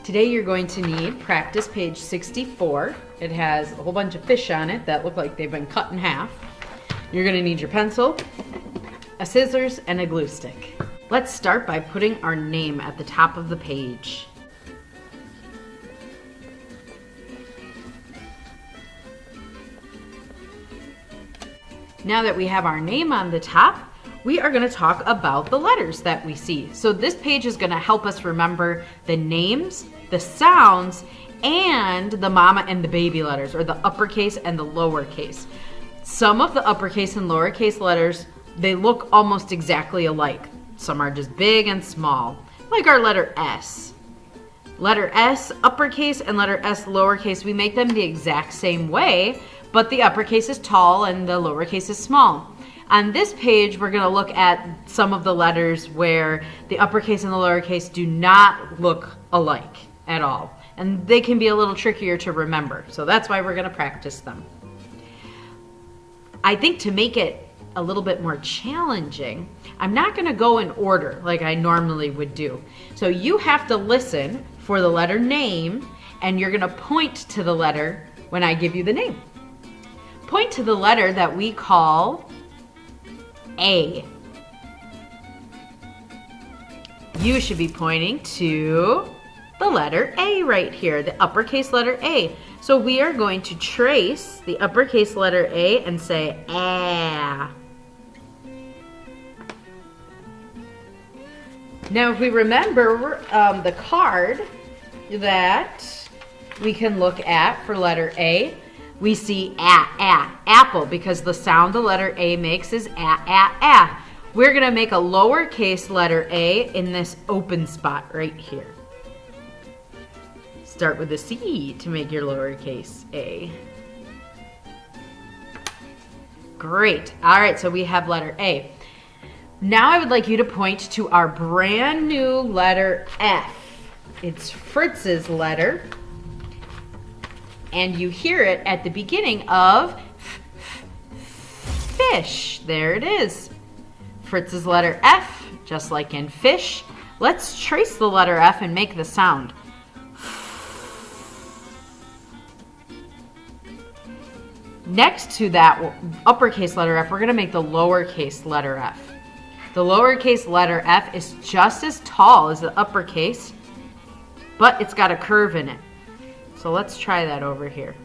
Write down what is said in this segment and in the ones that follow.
Today you're going to need practice page 64. It has a whole bunch of fish on it that look like they've been cut in half. You're going to need your pencil, a scissors, and a glue stick. Let's start by putting our name at the top of the page. Now that we have our name on the top, we are going to talk about the letters that we see. So this page is going to help us remember the names, the sounds, and the mama and the baby letters, or the uppercase and the lowercase. Some of the uppercase and lowercase letters, they look almost exactly alike. Some are just big and small, like our letter S. Letter S uppercase and letter S lowercase, we make them the exact same way, but the uppercase is tall and the lowercase is small. On this page, we're going to look at some of the letters where the uppercase and the lowercase do not look alike at all. And they can be a little trickier to remember. So that's why we're going to practice them. I think to make it a little bit more challenging, I'm not going to go in order like I normally would do. So you have to listen for the letter name, and you're going to point to the letter when I give you the name. Point to the letter that we call A. You should be pointing to the letter A right here, the uppercase letter A. So we are going to trace the uppercase letter A and say ah. Now if we remember the card that we can look at for letter A, we see apple, because the sound the letter A makes is ah. We're going to make a lowercase letter A in this open spot right here. Start with a C to make your lowercase a. Great. All right, so we have letter A. Now I would like you to point to our brand new letter F. It's Fritz's letter. And you hear it at the beginning of fish. There it is. Fritz's letter F, just like in fish. Let's trace the letter F and make the sound. Next to that uppercase letter F, we're going to make the lowercase letter F. The lowercase letter F is just as tall as the uppercase, but it's got a curve in it. So let's try that over here.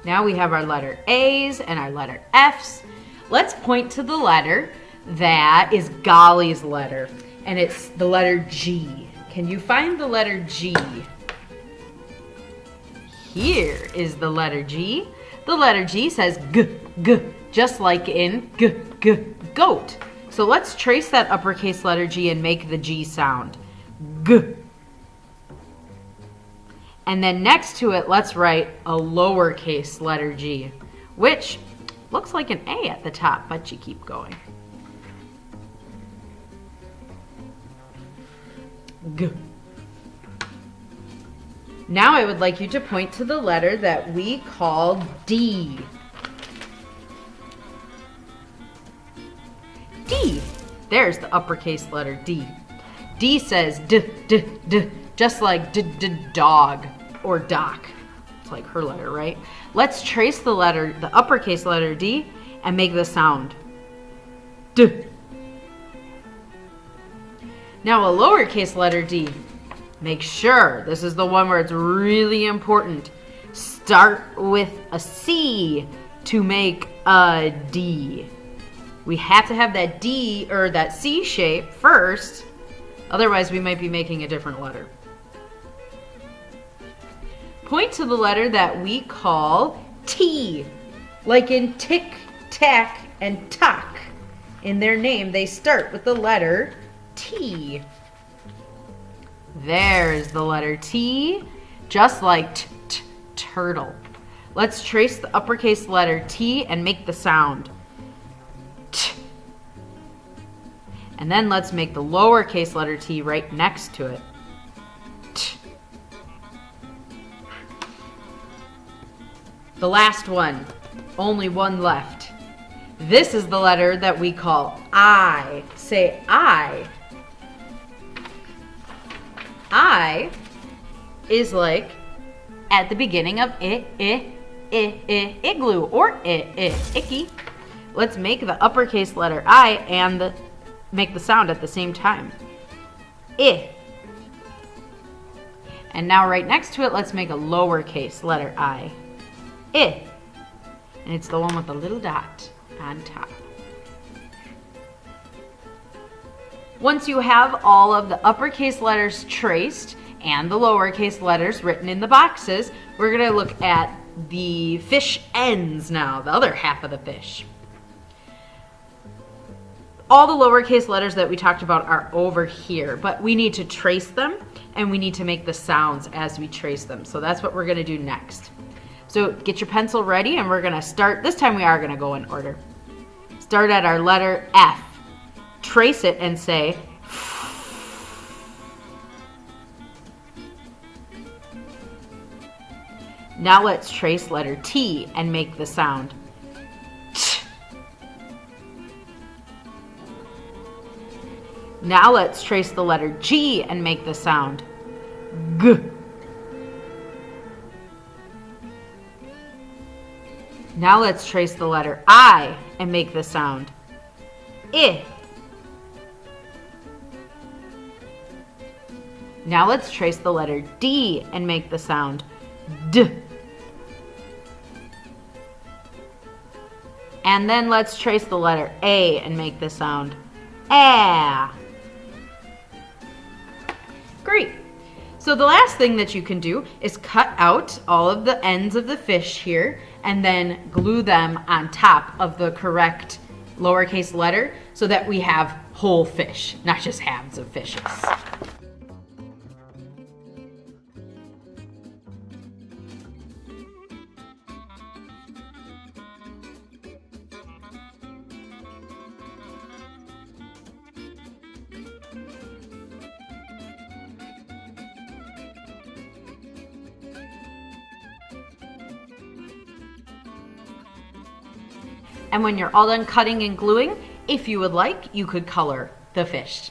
Now we have our letter A's and our letter F's. Let's point to the letter that is Golly's letter, and it's the letter G. Can you find the letter G? Here is the letter G. The letter G says g, just like in goat. So let's trace that uppercase letter G and make the G sound. G. And then next to it, let's write a lowercase letter G, which looks like an A at the top, but you keep going. G. Now I would like you to point to the letter that we call D. D. There's the uppercase letter D. D says d, just like dog or doc. It's like her letter, right? Let's trace the letter, the uppercase letter D, and make the sound D. Now a lowercase letter D. Make sure, this is the one where it's really important. Start with a C to make a D. We have to have that D or that C shape first, otherwise we might be making a different letter. Point to the letter that we call T, like in tick, tack, and tock. In their name, they start with the letter T. There's the letter T, just like turtle. Let's trace the uppercase letter T and make the sound T. And then let's make the lowercase letter T right next to it. T. The last one, only one left. This is the letter that we call I. Say I. I is like at the beginning of igloo or icky. Let's make the uppercase letter I and make the sound at the same time. I. And now right next to it, let's make a lowercase letter I. I. And it's the one with the little dot on top. Once you have all of the uppercase letters traced and the lowercase letters written in the boxes, we're going to look at the fish ends now, the other half of the fish. All the lowercase letters that we talked about are over here, but we need to trace them and we need to make the sounds as we trace them. So that's what we're going to do next. So get your pencil ready and we're going to start. This time we are going to go in order. Start at our letter F. Trace it and say Now let's trace letter T and make the sound T. Now let's trace the letter G and make the sound G. Now let's trace the letter I and make the sound I. Now let's trace the letter D and make the sound D. And then let's trace the letter A and make the sound A. Great. So the last thing that you can do is cut out all of the ends of the fish here and then glue them on top of the correct lowercase letter so that we have whole fish, not just halves of fishes. And when you're all done cutting and gluing, if you would like, you could color the fish.